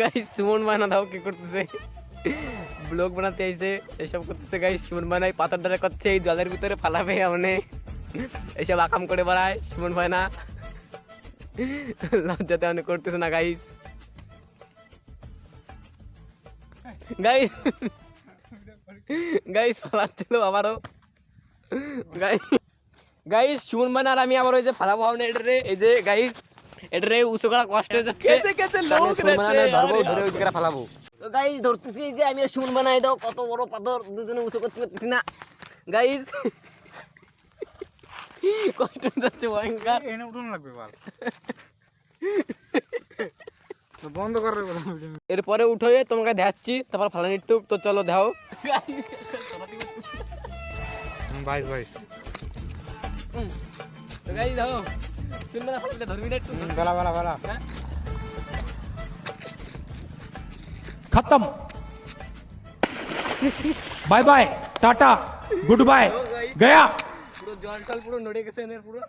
Guys Suman বানা দাও কি করতেছে, ব্লগ বানাতে আইছে, এসব করতেছে গাইস। সুমন বানাই পাতার দ্বারা করছে, এই জলের ভিতরে ফালাবে আমনে, এসব আকাম করে বেড়ায় সুমন বানা। লজ্জাতে অনেক করতেছে না গাইস। গাইস গাইস ফালাচ্ছিল আবারও গাইস। গাইস সুমন বানা আর আমি আবার ওই যে ফালাবো না এটারে, এই যে গাইস এটারে উঁচু করা কষ্ট হয়ে যাচ্ছে, ধরবো ধরে ওই জায়গায় ফালাবো। তো গাইস ধরতেছি যে আমি আর সুমন বানাই দাও, কত বড় পাথর দুজনে উঁচু করতে পারতেছি না গাইস। কষ্ট যাচ্ছে ভয়ঙ্কর। এনে উঠুন লাগবে বল, তো বন্ধ করে এরপরে উঠে তোমাকে দেখাচ্ছি, তারপর ফালানি টুক। তো চলো দাও 22 তো গাইস দাও সুন্দর ফালাতে ধরবি না একটু। বেলা বেলা বেলা खत्म bye bye tata goodbye गया। পুরো জল টল পুরো নড়ে গেছে এনের পুরো।